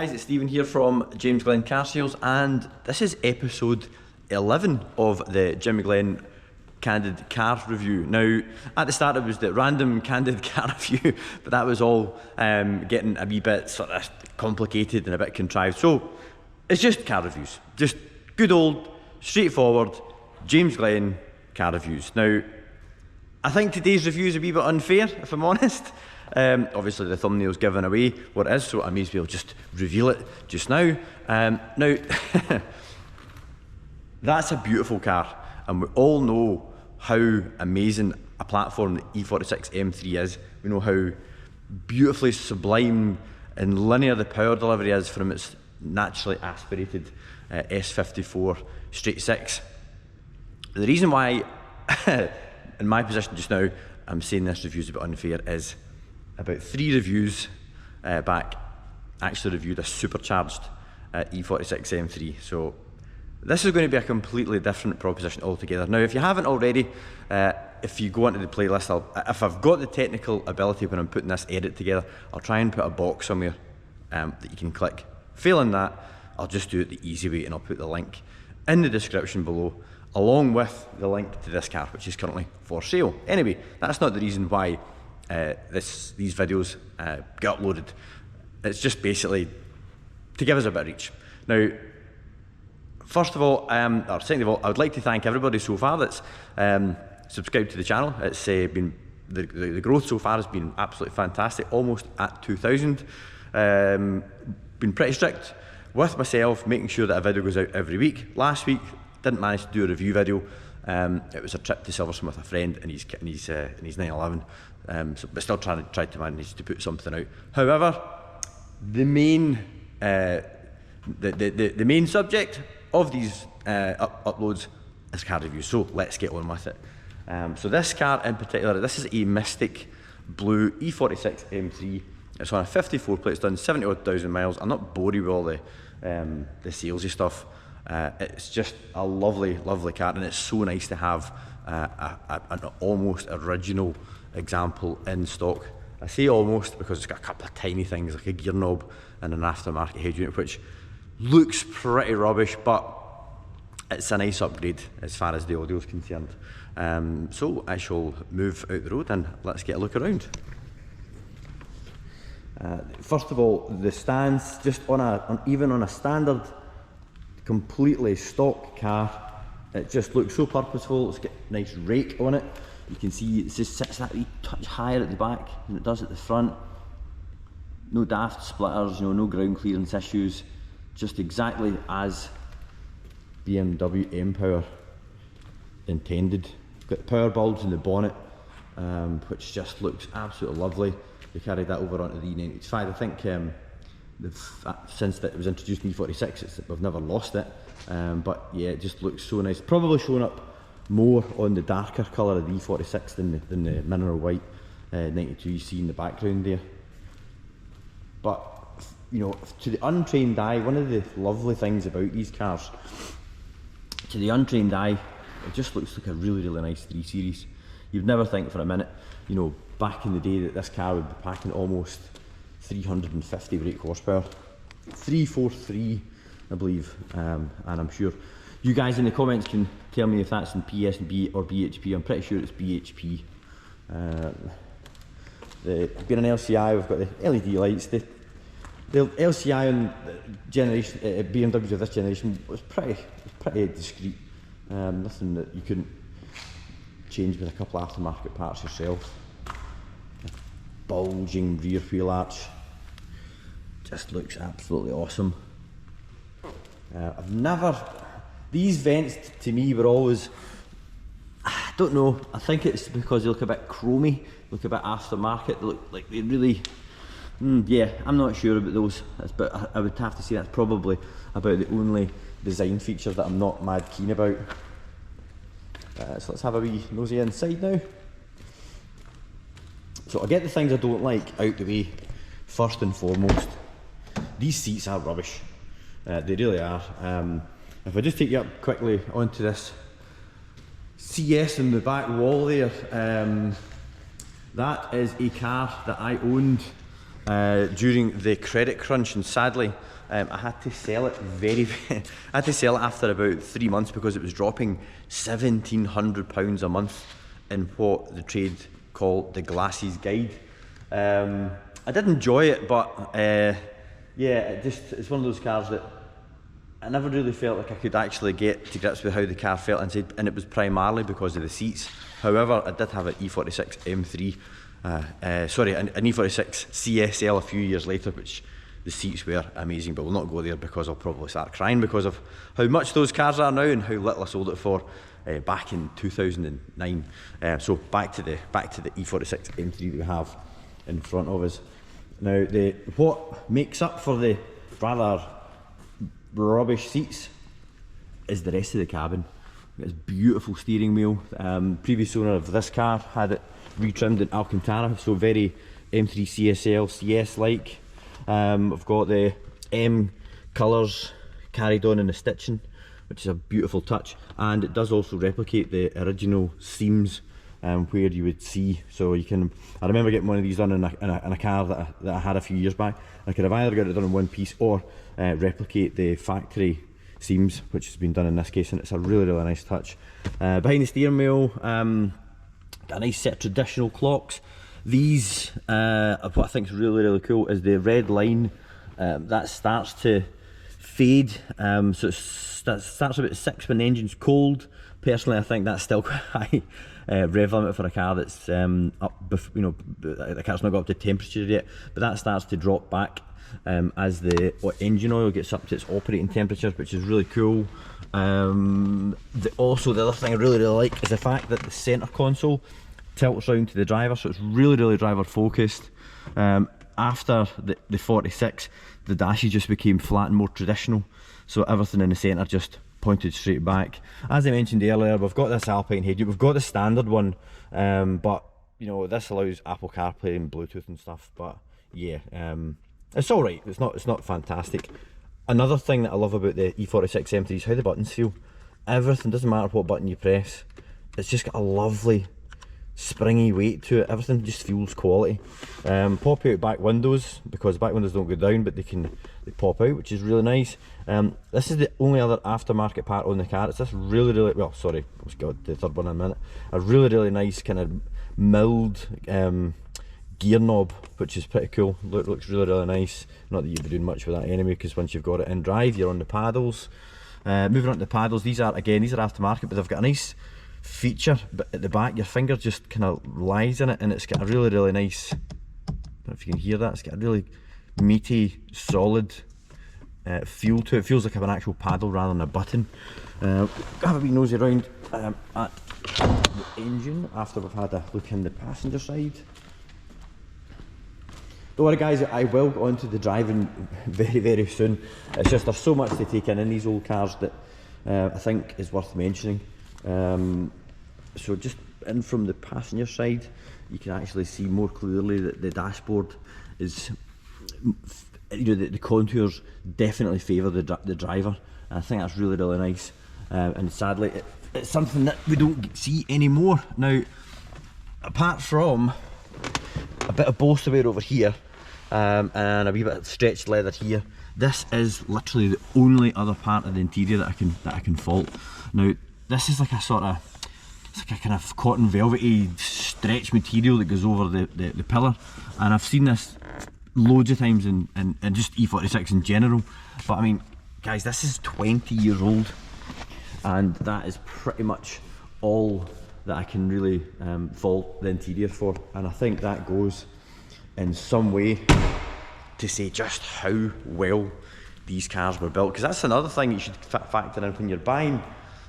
guys, it's Stephen here from James Glenn Car Sales, and this is episode 11 of the Jimmy Glenn Candid Car Review. Now, at the start it was the random Candid Car Review, but that was all getting a wee bit sort of complicated and a bit contrived. So, it's just car reviews. Just good old, straightforward, James Glenn car reviews. Now, I think today's review is a wee bit unfair, if I'm honest. Obviously the thumbnail's giving away what it is, so I may as well just reveal it just now. Now, that's a beautiful car, and we all know how amazing a platform the E46 M3 is. We know how beautifully sublime and linear the power delivery is from its naturally aspirated S54 straight 6. The reason why, in my position just now, I'm saying this review is a bit unfair is about 3 reviews back, actually reviewed a supercharged E46 M3. So this is going to be a completely different proposition altogether. Now, if you haven't already, if you go into the playlist, if I've got the technical ability when I'm putting this edit together, I'll try and put a box somewhere that you can click. Failing that, I'll just do it the easy way, and I'll put the link in the description below, along with the link to this car, which is currently for sale. Anyway, that's not the reason why these videos get uploaded. It's just basically to give us a bit of reach. Now, first of all, or second of all, I would like to thank everybody so far that's subscribed to the channel. It's been the growth so far has been absolutely fantastic, almost at 2,000. Been pretty strict with myself, making sure that a video goes out every week. Last week, didn't manage to do a review video. It was a trip to Silverstone with a friend and his 911, but still tried to manage to put something out. However, the main subject of these uploads is car reviews, so let's get on with it. So this car in particular, this is a Mystic Blue E46 M3. It's on a 54 plate, it's done 70,000 miles. I'm not bored with all the salesy stuff. It's just a lovely, lovely car, and it's so nice to have an almost original example in stock. I say almost because it's got a couple of tiny things like a gear knob and an aftermarket head unit, which looks pretty rubbish, but it's a nice upgrade as far as the audio is concerned. So I shall move out the road and let's get a look around. First of all, the stands, just even on a standard, completely stock car, it just looks so purposeful. It's got a nice rake on it. You can see it just sits that wee touch higher at the back than it does at the front. No daft splitters, no ground clearance issues, just exactly as BMW M-Power intended. Got the power bulbs in the bonnet, which just looks absolutely lovely. They carried that over onto the E95. I think since it was introduced in E46, we've never lost it. But yeah, it just looks so nice. Probably showing up more on the darker colour of the E46 than the mineral white 92 you see in the background there. But you know, to the untrained eye, one of the lovely things about these cars, to the untrained eye, it just looks like a really, really nice 3 Series. You'd never think for a minute, you know, back in the day that this car would be packing almost 350 brake horsepower. 343, I believe, and I'm sure you guys in the comments can tell me if that's in PSB or BHP. I'm pretty sure it's BHP. Being an LCI, we've got the LED lights. The LCI on generation BMWs of this generation was pretty discreet. Nothing that you couldn't change with a couple of aftermarket parts yourself. Bulging rear wheel arch, just looks absolutely awesome. These vents to me were always, I don't know, I think it's because they look a bit chromy, look a bit aftermarket, they look like they really, yeah, I'm not sure about those, but I would have to say that's probably about the only design feature that I'm not mad keen about. So let's have a wee nosy inside now. So I'll get the things I don't like out the way first and foremost. These seats are rubbish. They really are. If I just take you up quickly onto this CS in the back wall there, that is a car that I owned during the credit crunch, and sadly I had to sell it I had to sell it after about 3 months because it was dropping £1,700 a month in what the trade call the glasses guide. I did enjoy it, but yeah, it's one of those cars that I never really felt like I could actually get to grips with how the car felt inside, and it was primarily because of the seats. However, I did have an E46 M3, sorry, an E46 CSL a few years later, which the seats were amazing, but we'll not go there because I'll probably start crying because of how much those cars are now and how little I sold it for back in 2009. So back to the E46 M3 that we have in front of us. Now, what makes up for the rather rubbish seats is the rest of the cabin. It's beautiful steering wheel. Previous owner of this car had it retrimmed in Alcantara, so very M3 CSL CS like. I've got the M colours carried on in the stitching, which is a beautiful touch, and it does also replicate the original seams where you would see. So you can, I remember getting one of these done in a car that I had a few years back. I could have either got it done in one piece or replicate the factory seams, which has been done in this case, and it's a really nice touch. Behind the steering wheel, got a nice set of traditional clocks. These, what I think is really cool is the red line that starts to fade. So that starts about 6 when the engine's cold. Personally, I think that's still quite high rev limit for a car that's up, you know, the car's not got up to temperature yet, but that starts to drop back as the engine oil gets up to its operating temperature, which is really cool. Also, the other thing I really like is the fact that the centre console tilts round to the driver, so it's really driver focused. After the 46, the dashes just became flat and more traditional, so everything in the centre just pointed straight back. As I mentioned earlier, we've got this Alpine head unit, we've got the standard one, but you know, this allows Apple CarPlay and Bluetooth and stuff. But yeah, it's all right. It's not fantastic. Another thing that I love about the E46 M3 is how the buttons feel. Everything, doesn't matter what button you press, it's just got a lovely springy weight to it. Everything just feels quality. Pop out back windows, because back windows don't go down, but they pop out, which is really nice. This is the only other aftermarket part on the car. It's this really, well, sorry, I've got the third one in a minute. A really nice kind of milled gear knob, which is pretty cool. Looks really nice. Not that you'd be doing much with that anyway, because once you've got it in drive, you're on the paddles. Moving on to the paddles, these are aftermarket, but they've got a nice feature at the back. Your finger just kind of lies in it, and it's got a really nice, I don't know if you can hear that, it's got a really meaty, solid feel to it. It feels like an actual paddle rather than a button. Have a wee nosy around at the engine after we've had a look in the passenger side. Don't worry guys, I will go on to the driving very soon. It's just there's so much to take in these old cars that I think is worth mentioning. So just in from the passenger side, you can actually see more clearly that the dashboard is, you know, the contours definitely favour the driver, and I think that's really nice. And sadly, it's something that we don't see anymore now. Apart from a bit of bolster wear over here, and a wee bit of stretched leather here, this is literally the only other part of the interior that I can fault. Now, this is like a sort of, it's like a kind of cotton velvety stretch material that goes over the pillar, and I've seen this loads of times in just E46 in general. But I mean, guys, this is 20 years old, and that is pretty much all that I can really fault the interior for, and I think that goes in some way to say just how well these cars were built, because that's another thing you should factor in when you're buying,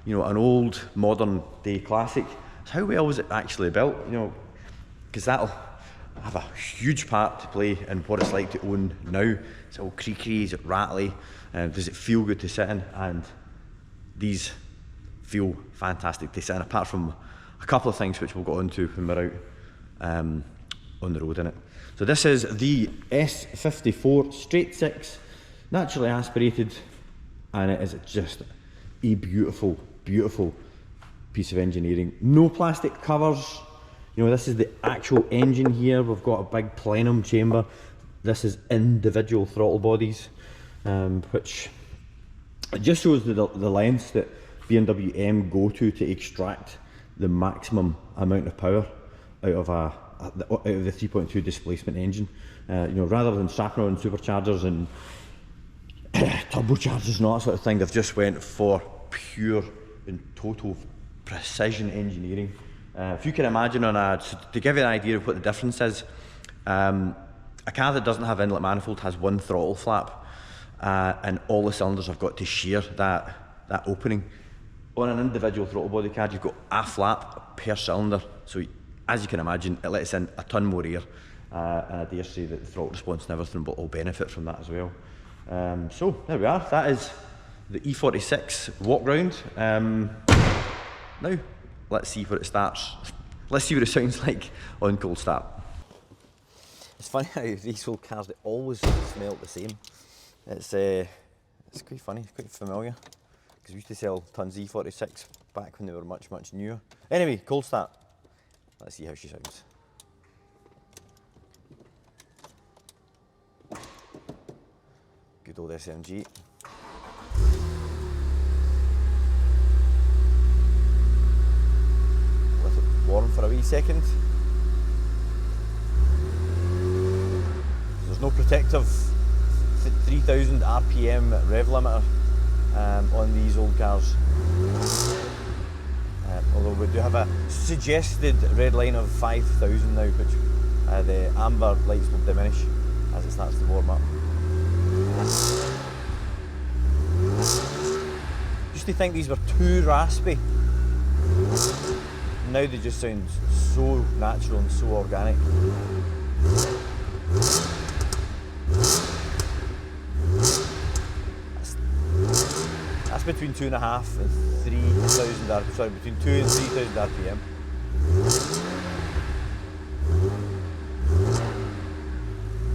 you know, an old modern day classic. How well was it actually built, you know, because that'll have a huge part to play in what it's like to own now. Is it all creaky, is it rattly, does it feel good to sit in? And these feel fantastic to sit in, apart from a couple of things which we'll get onto when we're out on the road in it. So this is the S54 straight six, naturally aspirated, and it is just a beautiful piece of engineering. No plastic covers. You know, this is the actual engine here. We've got a big plenum chamber. This is individual throttle bodies, which it just shows the lengths that BMW M go to extract the maximum amount of power out of the 3.2 displacement engine. You know, rather than strapping on superchargers and turbochargers and all that sort of thing, they've just went for pure and total precision engineering. If you can imagine to give you an idea of what the difference is, a car that doesn't have inlet manifold has one throttle flap, and all the cylinders have got to share that opening. On an individual throttle body car, you've got a flap per cylinder, so as you can imagine, it lets in a ton more air, and I dare say that the throttle response and everything will all benefit from that as well. So there we are, that is the E46 walk round. Now let's see where it starts. Let's see what it sounds like on cold start. It's funny how these old cars, they always smell the same. It's quite funny, it's quite familiar, because we used to sell tons of E46 back when they were much newer. Anyway, cold start. Let's see how she sounds. Good old SMG. Let it warm for a wee second. There's no protective 3000 RPM rev limiter on these old cars. Although we do have a suggested red line of 5000 now, which the amber lights will diminish as it starts to warm up. Used to think these were too raspy. Now they just sound so natural and so organic. That's between 2.5 and 3,000 RPM. Sorry, between 2 and 3,000 RPM.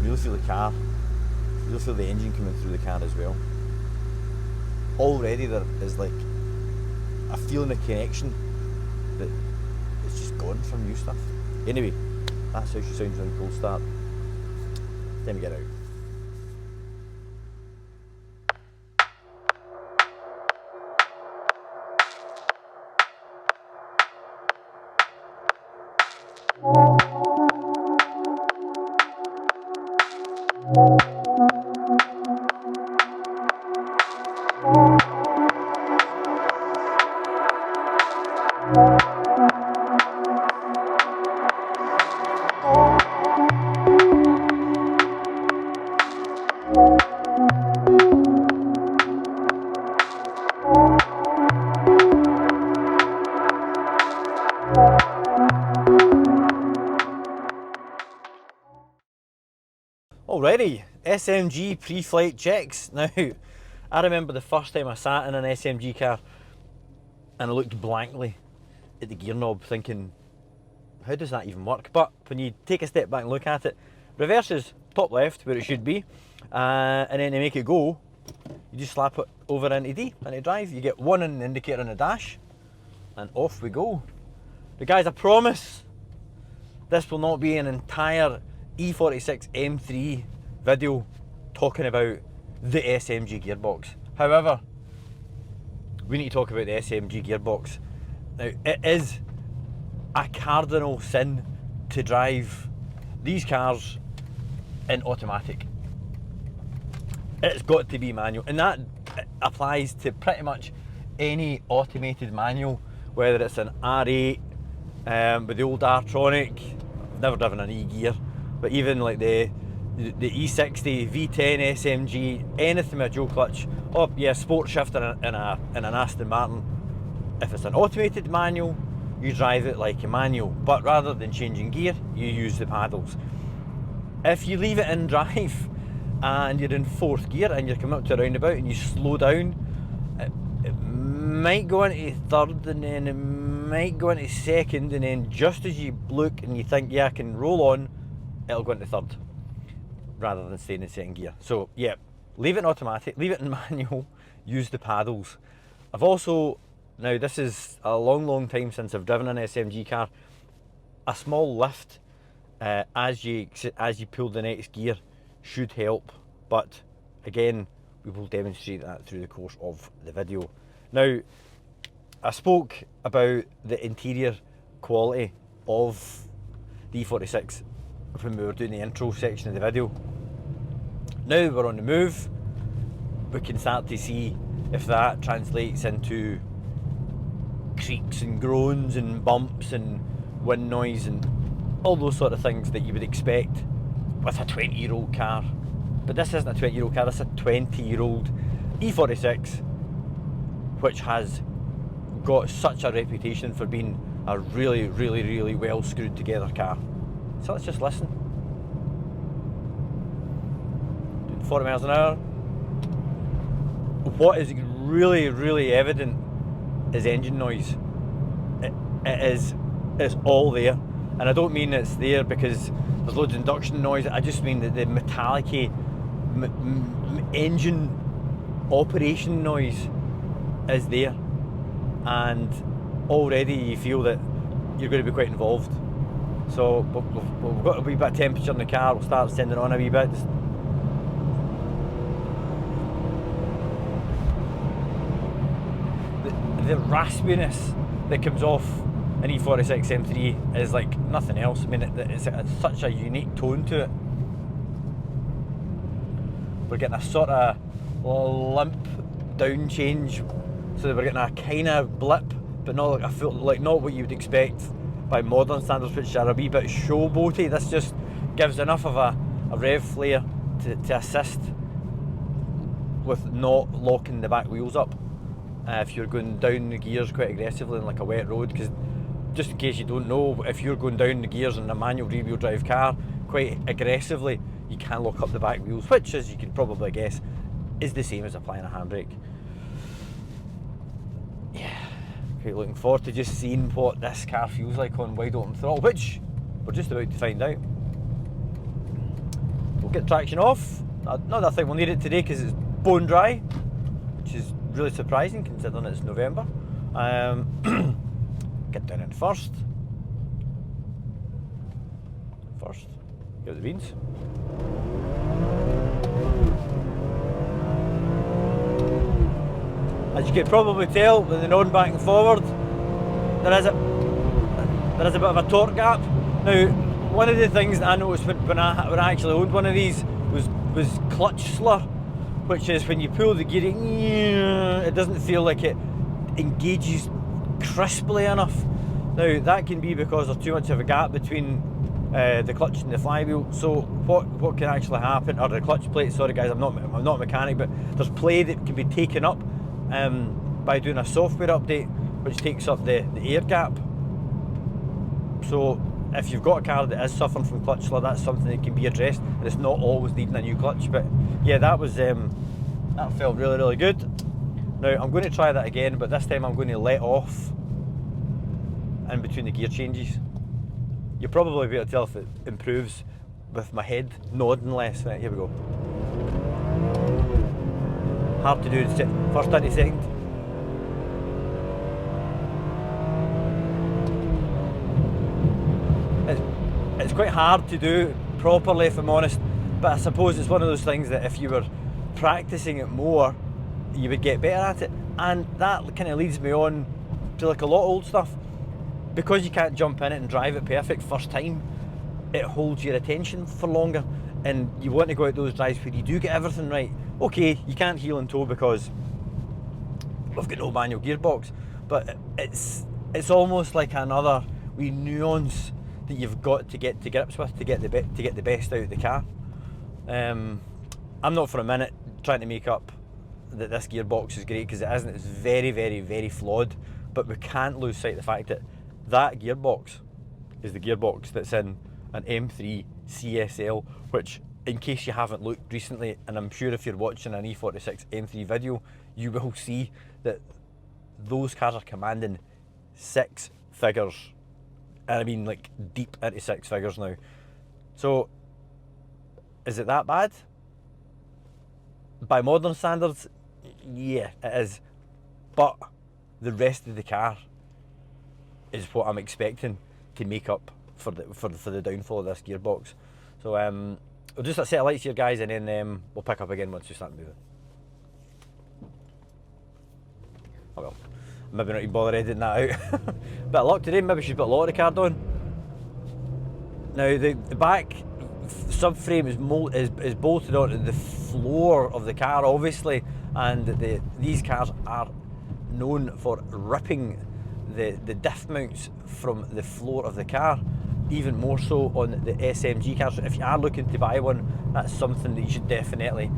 Really feel the car. Really feel the engine coming through the car as well. Already there is like a feeling of connection that it's just gone from new stuff. Anyway, that's how she sounds on cold start. Time to get out. Alrighty, SMG pre-flight checks. Now, I remember the first time I sat in an SMG car and I looked blankly at the gear knob thinking, how does that even work? But when you take a step back and look at it, reverse is top left where it should be, and then to make it go, you just slap it over into D, into drive. You get one in the indicator on the dash, and off we go. But guys, I promise this will not be an entire E46 M3 video talking about the SMG gearbox. However, we need to talk about the SMG gearbox. Now, it is a cardinal sin to drive these cars in automatic. It's got to be manual, and that applies to pretty much any automated manual, whether it's an R8 with the old R-tronic. I've never driven an E-gear, but even like the E60 V10 SMG, anything with a dual clutch, oh yeah, sport shifter in an Aston Martin. If it's an automated manual, you drive it like a manual, but rather than changing gear, you use the paddles. If you leave it in drive and you're in fourth gear and you're coming up to a roundabout and you slow down, it might go into third, and then it might go into second, and then just as you look and you think, yeah, I can roll on, it'll go into third rather than staying in second gear. So yeah, leave it in automatic, leave it in manual, use the paddles. I've also, now this is a long time since I've driven an SMG car, a small lift as you pull the next gear should help, but again, we will demonstrate that through the course of the video. Now, I spoke about the interior quality of the E46 when we were doing the intro section of the video. Now we're on the move, we can start to see if that translates into creaks and groans and bumps and wind noise and all those sort of things that you would expect with a 20-year-old car. But this isn't a 20-year-old car, this is a 20-year-old E46, which has got such a reputation for being a really, really, really well screwed together car. So let's just listen. Doing 40 miles an hour. What is really, really evident is engine noise. It's all there. And I don't mean it's there because there's loads of induction noise, I just mean that the metallic-y engine operation noise is there. And already you feel that you're going to be quite involved. So we've got a wee bit of temperature in the car, we'll start sending it on a wee bit. The raspiness that comes off an E46 M3 is like nothing else. I mean, it's such a unique tone to it. We're getting a sort of limp down change, so we're getting a kind of blip, but not like a full, like not what you would expect by modern standards, which are a wee bit showboaty. This just gives enough of a rev flare to assist with not locking the back wheels up if you're going down the gears quite aggressively on like a wet road. Because just in case you don't know, if you're going down the gears in a manual rear-wheel drive car quite aggressively, you can lock up the back wheels, which, as you can probably guess, is the same as applying a handbrake. Yeah, quite looking forward to just seeing what this car feels like on wide open throttle, which we're just about to find out. We'll get traction off. Not that I think we'll need it today because it's bone dry, which is really surprising considering it's November. Get down in first. Get the beans. As you can probably tell with the nod back and forward, there is a bit of a torque gap. Now, one of the things that I noticed when I actually owned one of these was clutch slur, which is when you pull the gear, it doesn't feel like it engages crisply enough. Now, that can be because there's too much of a gap between the clutch and the flywheel. So what can actually happen, or the clutch plate, sorry guys, I'm not a mechanic, but there's play that can be taken up by doing a software update which takes up the air gap. So if you've got a car that is suffering from clutch slur, that's something that can be addressed, and it's not always needing a new clutch. But yeah, that felt really, really good. Now I'm going to try that again, but this time I'm going to let off in between the gear changes. You'll probably be able to tell if it improves with my head nodding less. Right, here we go. Hard to do the first 30 seconds. It's quite hard to do properly, if I'm honest, but I suppose it's one of those things that if you were practicing it more, you would get better at it. And that kind of leads me on to like a lot of old stuff. Because you can't jump in it and drive it perfect first time, it holds your attention for longer, and you want to go out those drives where you do get everything right. Okay, you can't heel and toe because we've got no manual gearbox, but it's almost like another wee nuance that you've got to get to grips with to get the best out of the car. I'm not for a minute trying to make up that this gearbox is great, because it isn't. It's very, very, very flawed, but we can't lose sight of the fact that that gearbox is the gearbox that's in an M3 CSL, which, in case you haven't looked recently, and I'm sure if you're watching an E46 M3 video, you will see that those cars are commanding 6 figures. And I mean like deep into 6 figures now. So, is it that bad? By modern standards, yeah, it is. But the rest of the car is what I'm expecting to make up for the downfall of this gearbox. So we'll just set a lights here, guys, and then we'll pick up again once we start moving. Oh well, maybe not even bother editing that out. Bit of luck today, maybe she's put a lottery card on. Now the back subframe is bolted onto the floor of the car, obviously, and these cars are known for ripping the diff mounts from the floor of the car, even more so on the SMG cars. So if you are looking to buy one, that's something that you should definitely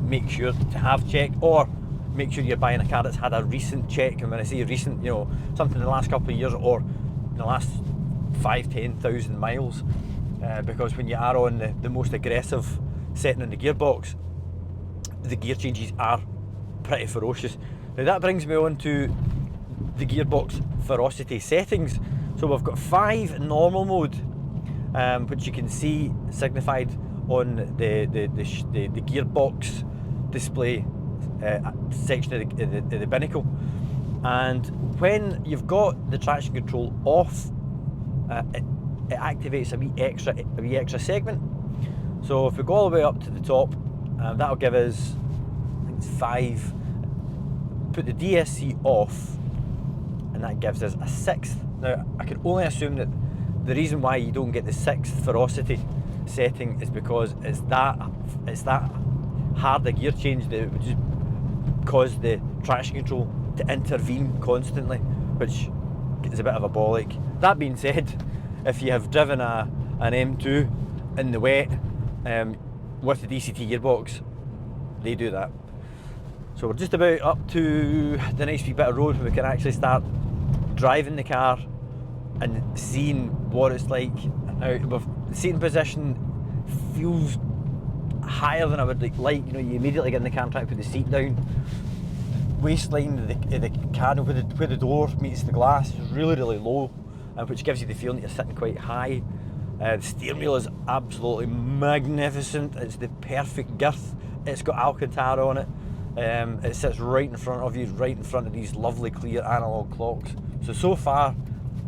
make sure to have checked, or make sure you're buying a car that's had a recent check. And when I say recent, you know, something in the last couple of years or in the last 5,000-10,000 miles, because when you are on the most aggressive setting in the gearbox, the gear changes are pretty ferocious. Now that brings me on to the gearbox ferocity settings. So we've got 5 normal mode, which you can see signified on the gearbox display section of the binnacle. And when you've got the traction control off, it activates a wee extra segment. So if we go all the way up to the top, that'll give us, I think it's 5. Put the DSC off, and that gives us a 6th. Now I can only assume that the reason why you don't get the 6th ferocity setting is because it's that hard a gear change that it would just cause the traction control to intervene constantly, which is a bit of a bollock. That being said, if you have driven an M2 in the wet with the DCT gearbox, they do that. So we're just about up to the nice wee bit of road where we can actually start driving the car and seeing what it's like. Now, the seating position feels higher than I would like. You know, you immediately get in the car and try to put the seat down. Waistline of the cabin where the door meets the glass is really, really low, which gives you the feeling that you're sitting quite high. The steering wheel is absolutely magnificent. It's the perfect girth. It's got Alcantara on it. It sits right in front of you, right in front of these lovely clear analog clocks. So far,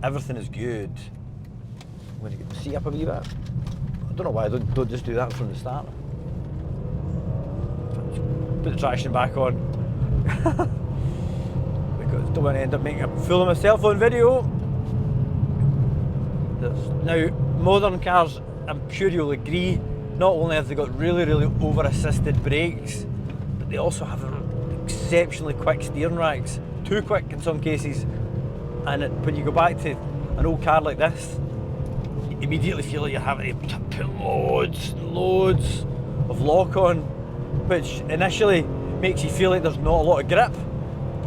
everything is good. I'm going to get the seat up a wee bit. I don't know why I don't just do that from the start. Put the traction back on. Because I don't want to end up making a fool of myself on video. Now, modern cars, I'm sure you'll agree, not only have they got really, really over-assisted brakes, but they also have exceptionally quick steering racks. Too quick in some cases. And when you go back to an old car like this, you immediately feel like you're having to put loads and loads of lock on, which initially makes you feel like there's not a lot of grip,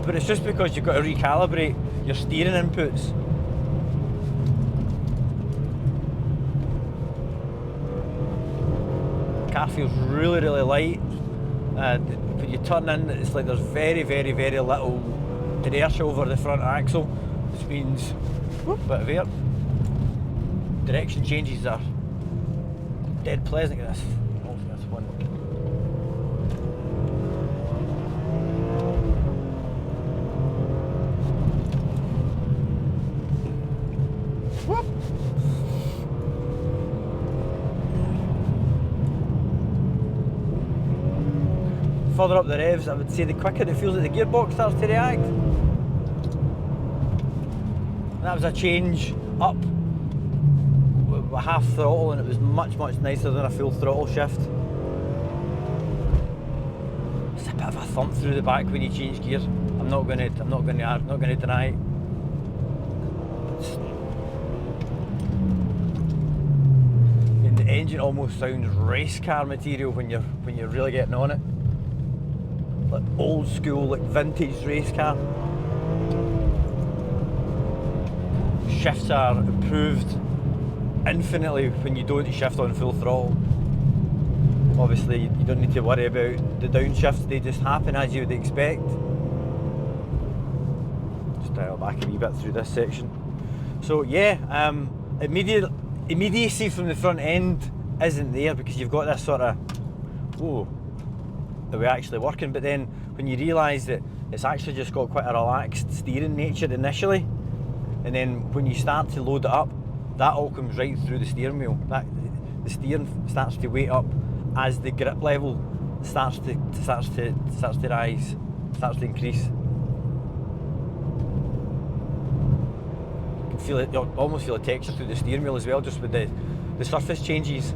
but it's just because you've got to recalibrate your steering inputs. The car feels really, really light. When you turn in, it's like there's very, very, very little inertia over the front axle, which means whoop, bit of air. Direction changes are dead pleasant at this. Oh, that's one. Whoop. Further up the revs, I would say the quicker it feels like the gearbox starts to react. That was a change up with half throttle, and it was much, much nicer than a full throttle shift. It's a bit of a thump through the back when you change gear. I'm not going to deny it. The engine almost sounds race car material when you're really getting on it. Like old school, like vintage race car. Shifts are improved infinitely when you don't shift on full throttle. Obviously you don't need to worry about the downshifts, they just happen as you would expect. Just dial back a wee bit through this section. So yeah, immediacy from the front end isn't there because you've got this sort of, whoa, are we actually working? But then when you realise that it's actually just got quite a relaxed steering nature initially, and then when you start to load it up, that all comes right through the steering wheel. The steering starts to weight up as the grip level starts to rise, starts to increase. You can feel it, you almost feel a texture through the steering wheel as well, just with the surface changes.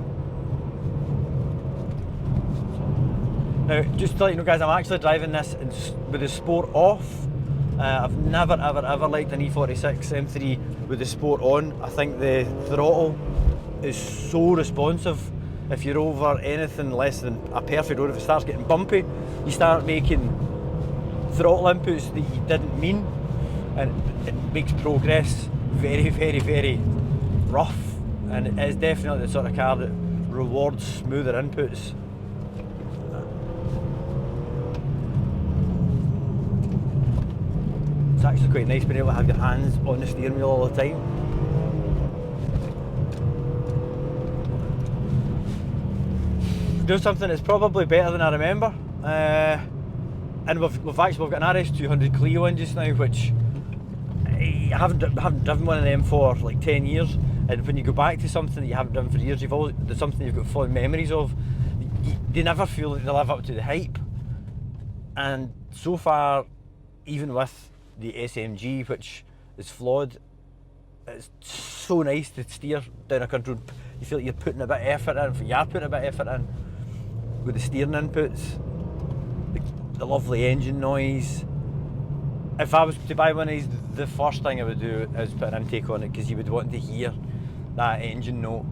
Now, just to let you know, guys, I'm actually driving this with the sport off. I've never ever liked an E46 M3 with the sport on. I think the throttle is so responsive. If you're over anything less than a perfect road, if it starts getting bumpy, you start making throttle inputs that you didn't mean, and it makes progress very rough. And it is definitely the sort of car that rewards smoother inputs. It's actually quite nice being able to have your hands on the steering wheel all the time. Doing something that's probably better than I remember, and we've got an RS200 Clio in just now, which I haven't driven one of them for like 10 years. And when you go back to something that you haven't driven for years, there's something you've got fond memories of. They never feel like they live up to the hype. And so far, even with the SMG, which is flawed, it's so nice to steer down a country road. You feel like you're putting a bit of effort in. You are putting a bit of effort in with the steering inputs, the lovely engine noise. If I was to buy one of these, the first thing I would do is put an intake on it, because you would want to hear that engine note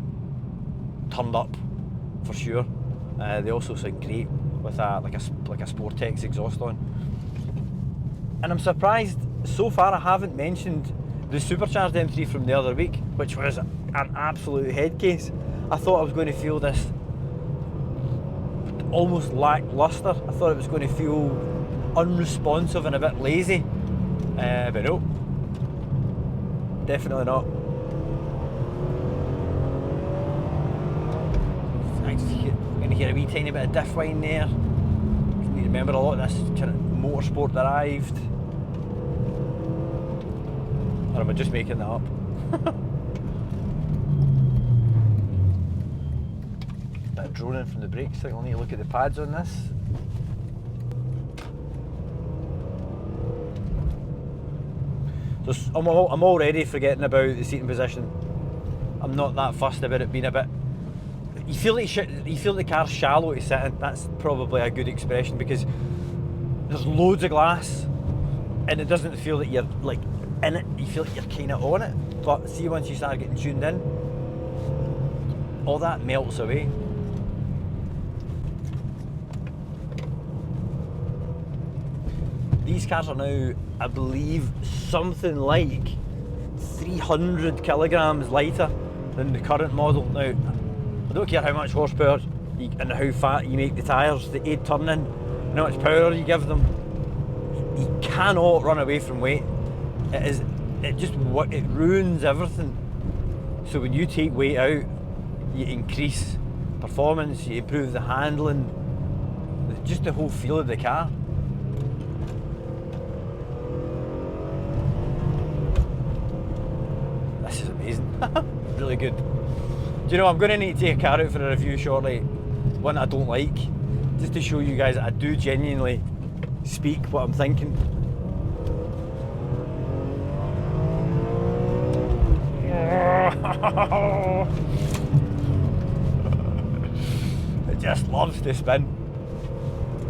turned up for sure. They also sound great with like a Sportex exhaust on. And I'm surprised so far I haven't mentioned the Supercharged M3 from the other week, which was an absolute head case. I thought I was going to feel this almost lackluster. I thought it was going to feel unresponsive and a bit lazy, but no, definitely not. I'm going to hear a wee tiny bit of diff whine there. You need to remember a lot of this kind of motorsport derived. Or am I just making that up? Bit of droning from the brakes. I think I'll need to look at the pads on this. So I'm already forgetting about the seating position. I'm not that fussed about it being a bit. You feel the car's shallow to sit in. That's probably a good expression, because there's loads of glass, and it doesn't feel that you're like in it. You feel like you're kind of on it. But see, once you start getting tuned in, all that melts away. These cars are now, I believe, something like 300 kilograms lighter than the current model. Now, I don't care how much horsepower and how fat you make the tyres, the aid turning, and how much power you give them, you cannot run away from weight. It ruins everything. So when you take weight out, you increase performance, you improve the handling, just the whole feel of the car. This is amazing. Really good. Do you know, I'm going to need to take a car out for a review shortly, one I don't like, just to show you guys that I do genuinely speak what I'm thinking. It just loves to spin.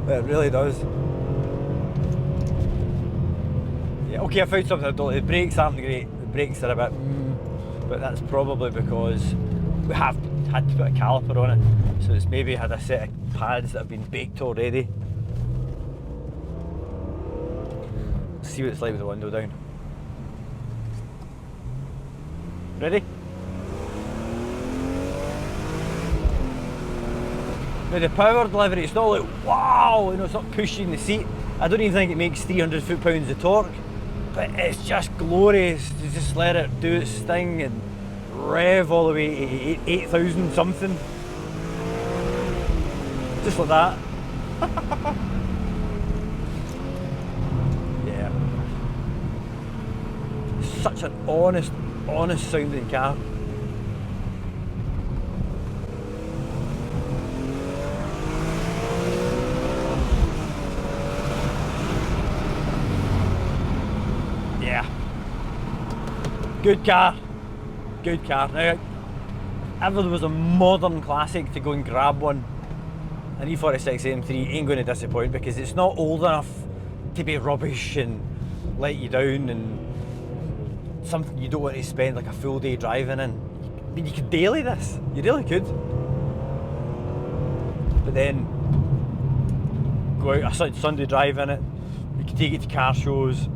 It really does. Yeah, okay, I found something I don't like. The brakes aren't great. The brakes are a bit but that's probably because we have had to put a caliper on it, so it's maybe had a set of pads that have been baked already. Let's see what it's like with the window down. Ready? Now the power delivery, it's not like wow, you know, it's not pushing the seat. I don't even think it makes 300 foot-pounds of torque, but it's just glorious to just let it do its thing and rev all the way to 8,000 something. Just like that. Yeah. Such an honest sounding car. Good car. Good car. Now, if there was a modern classic to go and grab one, an E46 M3 ain't going to disappoint, because it's not old enough to be rubbish and let you down and something you don't want to spend like a full day driving in. I mean, you could daily this, you really could. But then go out a Sunday drive in it, you could take it to car shows,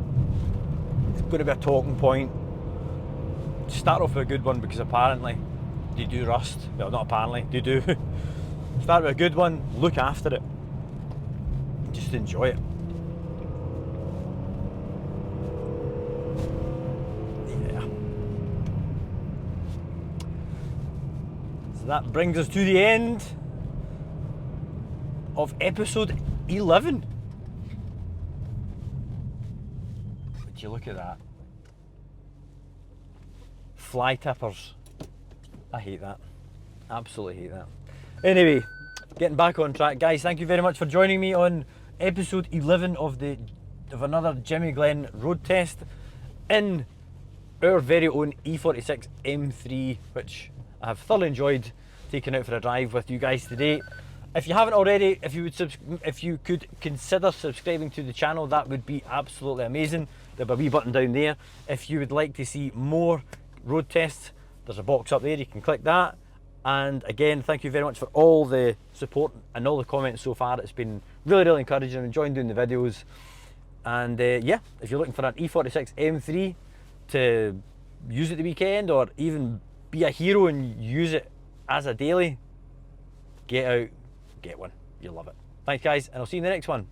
it's going to be a talking point. Start off with a good one, because apparently they do rust. Well, not apparently, they do. Start with a good one, look after it, just enjoy it. Yeah. So that brings us to the end of episode 11. Would you look at that? Fly tippers. I hate that. Absolutely hate that. Anyway, getting back on track, guys. Thank you very much for joining me on episode 11 of another Jimmy Glenn road test in our very own E46 M3, which I have thoroughly enjoyed taking out for a drive with you guys today. If you haven't already, if you could consider subscribing to the channel, that would be absolutely amazing. There'll be a wee button down there. If you would like to see more road tests, there's a box up there, you can click that. And again, thank you very much for all the support and all the comments so far. It's been really, really encouraging. I'm enjoying doing the videos. And yeah, if you're looking for an E46 M3 to use at the weekend, or even be a hero and use it as a daily, get out, get one. You'll love it. Thanks guys, and I'll see you in the next one.